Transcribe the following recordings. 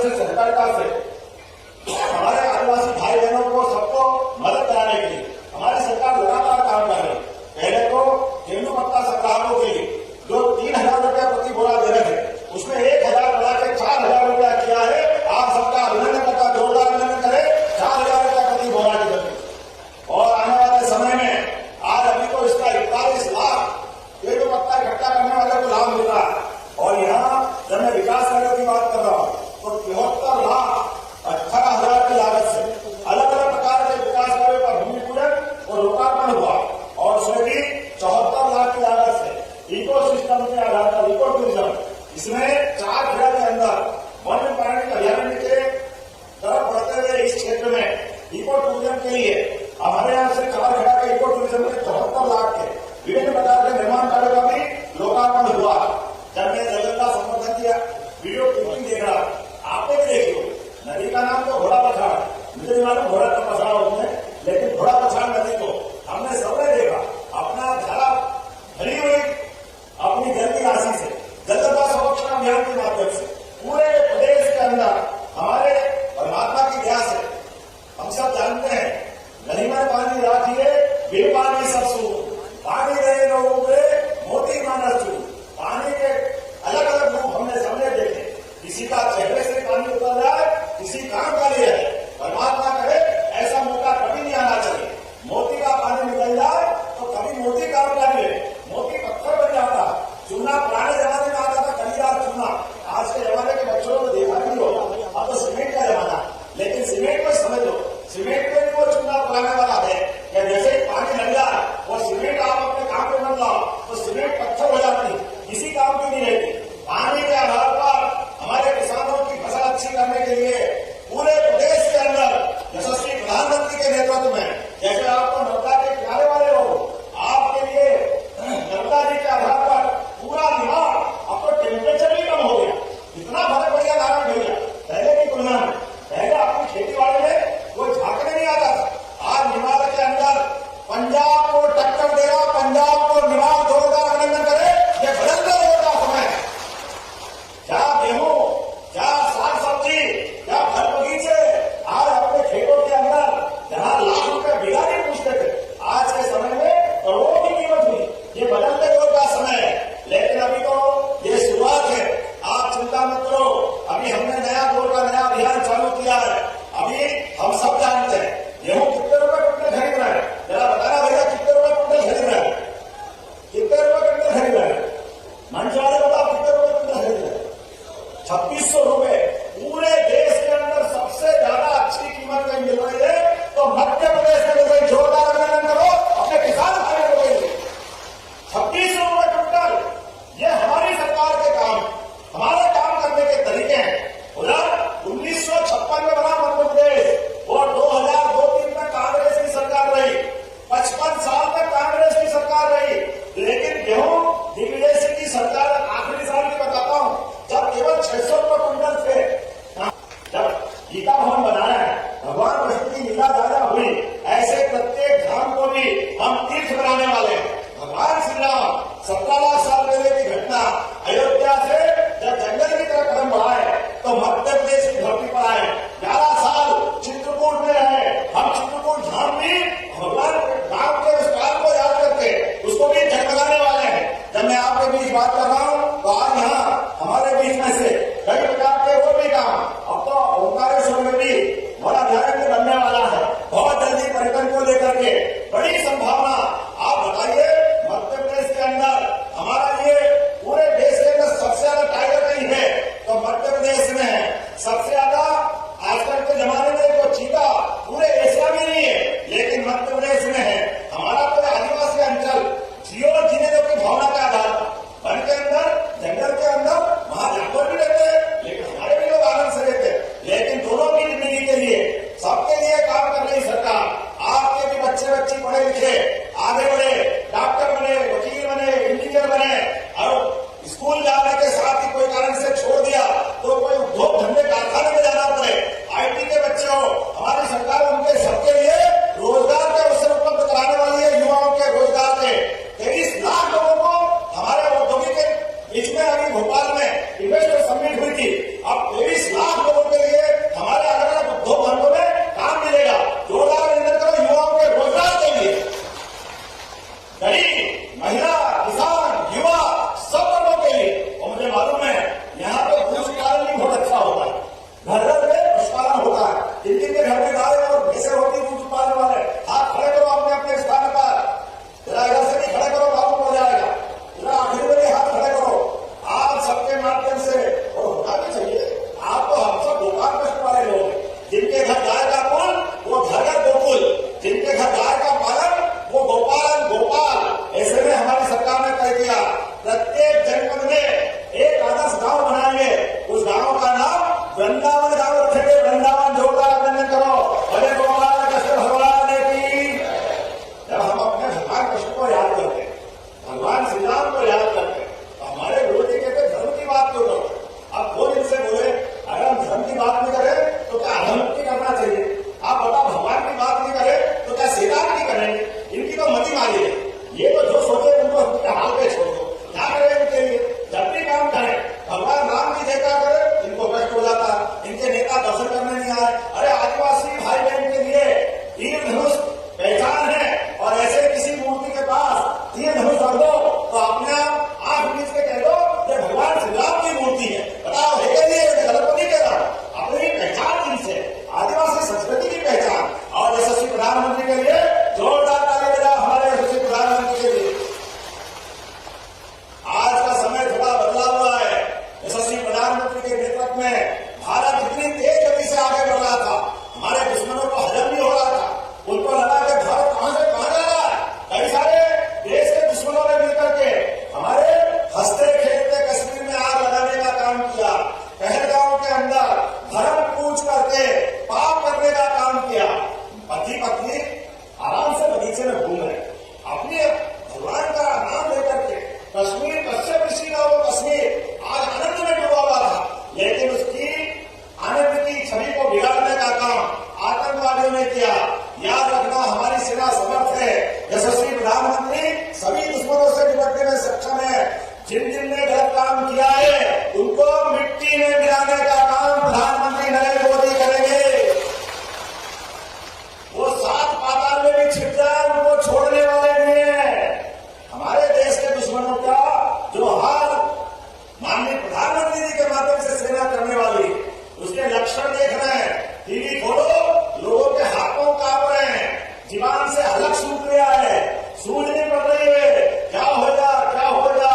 से सहकारिता से हमारे आदिवासी भाई बहनों को सबको मदद कराने के लिए हमारी सरकार लगातार काम कर रही है। पहले तो तेंदुपत्ता संग्राहकों के लिए जो 3,000 रुपया प्रति बोरा दे रहे थे, उसमें 1,000 बढ़ा के 4,000 रुपया किया है। आप सबका अभिनंदन करता, जोरदार अभिनंदन करें। 4,000 रुपया प्रति बोरा की जमीन और आने वाले समय में आज अभी तो इसका 41 लाख तेंदुपत्ता इकट्ठा करने वाले को लाभ मिल रहा है। और यहाँ जब मैं विकास कार्यों की बात कर रहा हूँ तो 73 लाख 18,000 की लागत से अलग अलग प्रकार के विकास कार्यों का भूमि पूजन और लोकार्पण हुआ और उसमें भी 74 लाख की लागत से इको सिस्टम के आधार पर इको टूरिज्म, इसमें 4 खेड़ा के अंदर वन्य प्राणी अभयारण्य के तरफ बढ़ते हुए इस क्षेत्र में इको टूरिज्म के लिए हमारे यहाँ से 4 खेड़ा के इको टूरिज्म में 74 लाख के विभिन्न प्रकार के निर्माण कार्यों का भी लोकार्पण हुआ। जब मैं जंगल का संवर्धन किया वीडियो क्लिपिंग देख रहा, आपने भी देखियो, नदी का नाम तो घोड़ा पछाड़, मुझे नहीं मालूम घोड़ा का पछाड़ होते हैं, लेकिन घोड़ा पछाड़ नदी को हमने सबने देखा। अपना धारा भरी हुई अपनी जल की राशि से जल संरक्षण अभियान के माध्यम से पूरे प्रदेश के अंदर हमारे परमात्मा की दया से हम सब जानते हैं, नदी में पानी राखिए बिन पानी सब सूख, पानी रहे लोगों पे मोती मानस चूक। पानी के अलग अलग रूप हमने सबने देखे, किसी का चेहरे से पानी उतर रहा है, किसी काम का लिए है। परमात्मा करे ऐसा मौका कभी नहीं आना चाहिए। मोती का पानी निकल जाए तो कभी मोती काम का लिए, मोती पत्थर बन जाता। चूना पुराने जमाने में आता था, खरीदार चूना। आज के जमाने के बच्चों को देखा नहीं होगा, अब तो सीमेंट का जमाना। लेकिन सीमेंट को समझ लो, सीमेंट में भी वो चूना पुराने वाला है कि जैसे पानी लग जाए वो सीमेंट आप अपने काम में बन जाओ तो सीमेंट पत्थर हो जाती, किसी काम की नहीं रहती। पानी के आधार पर हमारे किसानों की फसल अच्छी करने के लिए पूरे प्रदेश के अंदर यशस्वी प्रधानमंत्री के नेतृत्व में, जैसे आपको नर्मदा के किनारे वाले लोग, आपके लिए नर्मदा जी के आधार पर पूरा निवार, अब तो टेम्परेचर भी कम हो गया, इतना फर्क पड़ गया नारायण भैया पहले की तुलना में। पहले अपनी खेती बाड़ी में कोई झांकने नहीं आता था, आज निवार के अंदर पंजाब को टक्कर दे रहा, पंजाब को निवार जोरदार अभिनंदन करे। ये बदलते दौर का समय, क्या गेहूं, क्या साग सब्जी, क्या फल बगीचे, आज अपने खेतों के अंदर जहां लाख रुपए बीघा नहीं पूछते थे, आज के समय में करोड़ों की कीमत हुई। ये बदलते दौर का समय है, लेकिन अभी तो ये शुरुआत है। आप चिंता मत करो, अभी हमने नया दौर का नया अभियान चालू किया है। अभी हम सब जानते हैं गेहूं कितने रुपए कुंटल खरीद रहे हैं, जरा बताना भैया कितने रुपए कुंटल खरीद रहे हैं, कितने रुपए कुंटल खरीद रहे हैं, मंच वाले बताओ कितने रुपए कुंटल खरीद रहे हैं। 2600 रुपए पूरे देश के अंदर सबसे ज्यादा अच्छी कीमत में मिल रही है। तो मध्य प्रदेश में कोई जोरदार अभिनंदन करो अपने किसान भाइयों के लिए। 2600 रुपए कुंटल, ये हमारी सरकार के काम, हमारे काम करने के तरीके हैं। उधर 1956 में बना मध्य प्रदेश और 2002-03 में कांग्रेस की सरकार रही, 55 साल में कांग्रेस की सरकार रही। लेकिन गेहूं दिग्विजय सिंह की सरकार आखिरी साल की बताता हूं, जब केवल 600 रुपए कुंटल थे, जब गीता भवन बनाया है, भगवान कृष्ण की लीला ज्यादा हुई, ऐसे प्रत्येक वृंदावन गाँव रखेंगे, वृंदावन जोरदार अभिनंदन करो। अरे गोपाल कृष्ण भगवान की। जब हम अपने भगवान कृष्ण को याद करते हैं, भगवान श्री राम को याद करते हैं, तो हमारे गुरु जी कहते धर्म की बात क्यों करो। अब वो दिन से बोले अगर हम धर्म की बात नहीं करें तो क्या अधर्म की करना चाहिए। आप बताओ भगवान की बात नहीं करें तो क्या श्रीराम की करेंगे। इनकी तो मति मारी है। ये तो जो सोचे उनको उनके हाल पे छोड़ दो, क्या करें इनके लिए। जब भी काम करें भगवान राम की जयकार करें, इनको कष्ट हो जाता है, इनके नेता दर्शन करने नहीं आए। अरे आदिवासी भाई बहन के लिए तीर धनुष पहचान है, और ऐसे किसी मूर्ति के पास तीर धनुष रख दो तो अपने आप आंख मीच के कह दो ये भगवान श्री राम की मूर्ति है। बताओ है क्या नहीं, गलत तो नहीं कह रहा। अपनी पहचान इनसे आदिवासी संस्कृति की पहचान। और यशस्वी प्रधानमंत्री के लिए जोरदार ताली बजाओ, हमारे यशस्वी प्रधानमंत्री के लिए। आज का समय थोड़ा बदला हुआ है। यशस्वी प्रधानमंत्री के नेतृत्व में भारत जितनी तेज गति से आगे बढ़ रहा था, हमारे दुश्मनों को हजम नहीं हो रहा था। उनको लगा कि भारत कहां से कहां जा रहा है। कई सारे देश के दुश्मनों ने मिलकर के हमारे हंसते खेलते कश्मीर में आग लगाने का काम किया। पहलगांव के अंदर धर्म पूछ करके पाप करने का काम किया। पति पत्नी आराम से बगीचे में घूम रहे, अपने भगवान का नाम लेकर के। कश्मीर कश्यप ऋषि का वो कश्मीर आज आनंद में डूबा हुआ था, लेकिन उसकी आनंद की छवि को बिगाड़ने का काम आतंकवादियों ने किया। याद रखना हमारी सेना समर्थ है। यशस्वी प्रधानमंत्री सभी दुश्मनों से निपटने में सक्षम है। जिन जिन ने गलत काम किया है उनको मिट्टी में गिराने का काम प्रधानमंत्री नरेंद्र मोदी करेंगे। वो 7 पाताल में भी छिप जाए उनको छोड़ने वाले नहीं है। हमारे देश के दुश्मनों का जो हाल माननीय प्रधानमंत्री जी के माध्यम से सेना करने वाली, उसके लक्षण देख रहे हैं। टीवी खोलो, लोगों के हाथों कांप रहे हैं, जीवान से हलक सूख गया है, सूझ नहीं पड़ रही है, क्या हो जा क्या हो जा।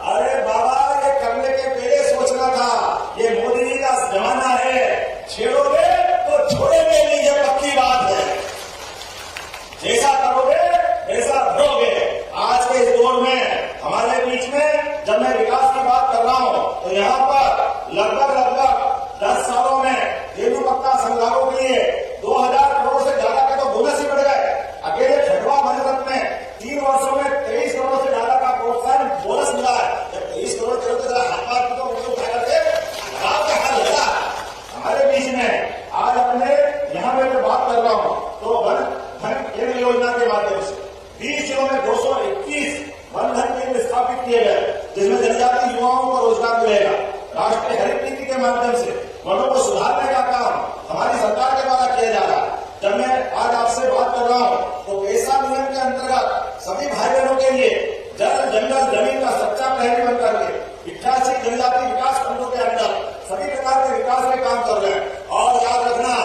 अरे बाबा ये करने के पहले सोचना था। ये मोदी जी का जमाना है, छेड़ोगे तो छोड़ेंगे नहीं, ये पक्की बात है। जैसा करोगे वैसा धरोगे। आज के इस दौर में हमारे बीच में जब मैं विकास की बात कर रहा हूं तो यहाँ पर लगभग 10 सालों में रेलू पक्का संग्रामों के लिए 2000 करोड़ से ज्यादा के तो बोनस ही बढ़ गए। अकेले खंडवा मनोरथ में 3 वर्षों में 23 करोड़ से ज्यादा का प्रोत्साहन बोनस मिला है। जब 23 करोड़ के तो हाथ पाथ तो उठा करके गांव का हाल लगा। हमारे बीच में आज अपने यहाँ पे मैं बात कर रहा हूँ तो वन धन केंद्र योजना के माध्यम से 20 जिलों में 221 वन धन केंद्र स्थापित किए गए, जिसमें जनजातीय युवाओं को रोजगार मिलेगा। राष्ट्रीय हरित नीति के माध्यम से वनों को सुधारने का काम हमारी सरकार के द्वारा किया जा रहा है। जब मैं आज आपसे बात कर रहा हूं तो पैसा नियम के अंतर्गत सभी भाई बहनों के लिए जल जंगल जमीन का सच्चा प्रहरी बनकर के 88 जनजाति विकास खंडों के अंदर सभी प्रकार के विकास में काम कर रहे हैं। और याद रखना,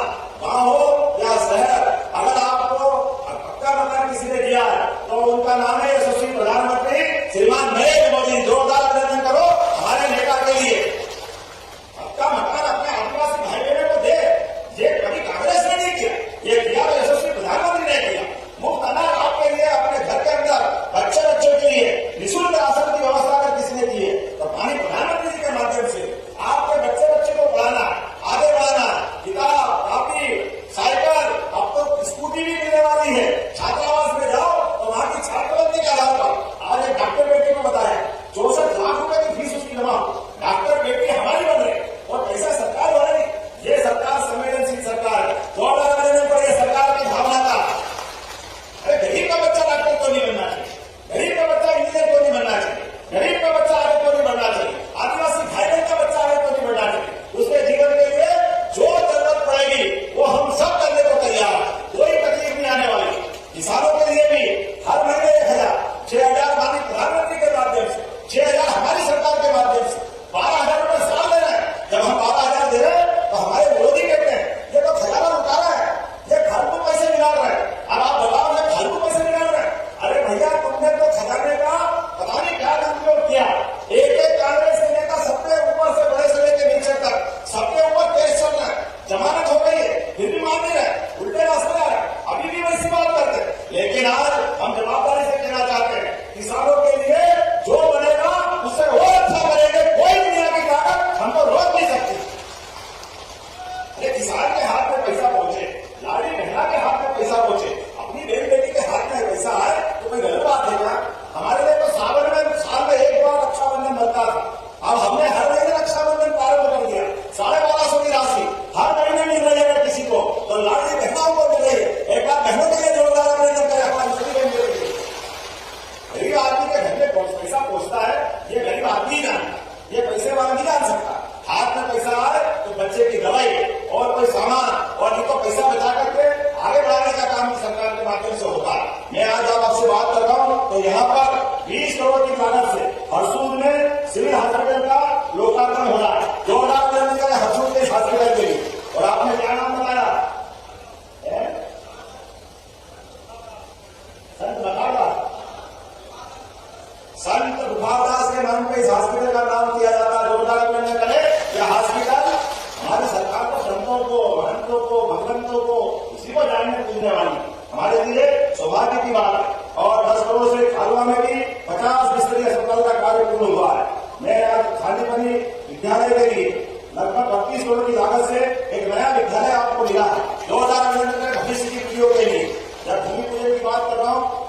गांव हो या शहर, अगर आपको पक्का मकान किसी ने दिया है तो उनका नाम है यशस्वी प्रधानमंत्री श्रीमान नरेंद्र मोदी। जोरदार अभिनंदन करो हमारे नेता के लिए। पक्का मकान अपने आदिवासी भाई बहनों को दे, ये कभी कांग्रेस ने नहीं किया, ये किया यशस्वी प्रधानमंत्री ने किया। मुफ्त अनाज आपके लिए अपने घर के अंदर बच्चों के लिए निःशुल्क राशन की व्यवस्था अगर किसी ने की है तो माननीय प्रधानमंत्री जी के माध्यम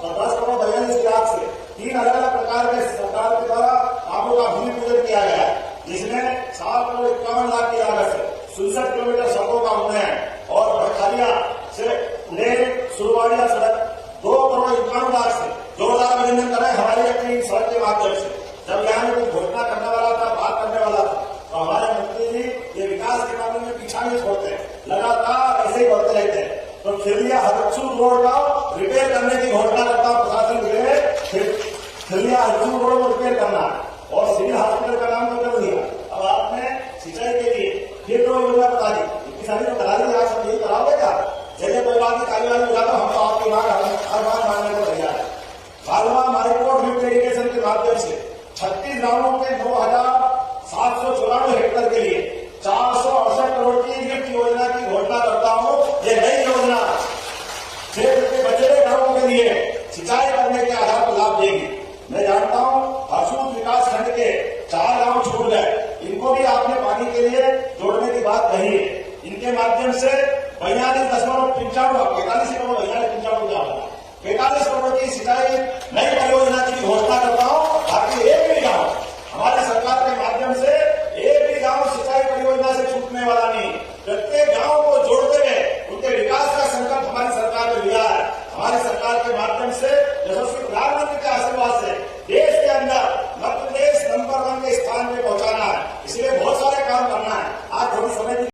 10 करोड़ 42 लाख से 3 अलग अलग प्रकार के सरकार के द्वारा कामों का भूमि पूजन किया गया है, जिसमें 7 करोड़ 51 लाख की लागत से 67 किलोमीटर सड़कों का उन्नयन और बड़खालिया से ले सुरवाड़िया सड़क 2 करोड़ 51 लाख से जोरदार अभिनंदन करें हमारी अपनी सड़क के माध्यम से। जब यहाँ में कोई घोषणा करने वाला था, बात करने वाला था, तो हमारे मंत्री जी ये विकास के मामले में पीछा नहीं छोड़ते, लगातार ऐसे ही बढ़ते रहते हैं। तो खिलिया हरचू रोड का रिपेयर करने की घोषणा करता हूँ प्रशासन के लिए, खिलिया हरचू रोड को रिपेयर करना और सिविल हॉस्पिटल का नाम तो कर दिया। अब आपने सिंचाई के लिए फिर तो योजना बता दी, इतनी सारी तो करा दी, आप सब यही कराओगे क्या? जैसे कोई बात की कार्यवाही हो जाता, हम तो आपकी मांग हर बात मानने को तैयार है। भालवा मारिकोट लिफ्ट इरिगेशन के माध्यम से 36 गांवों के 2794 हेक्टेयर के लिए 468 करोड़ की लिफ्ट योजना की घोषणा करता हूं। ये नई योजना क्षेत्र के बचे घरों के लिए सिंचाई करने के आधार पर लाभ देगी। मैं जानता हूं हरसूद विकास खंड के 4 गांव छूट गए, इनको भी आपने पानी के लिए जोड़ने की बात कही है। इनके माध्यम से 42.95 45 करोड़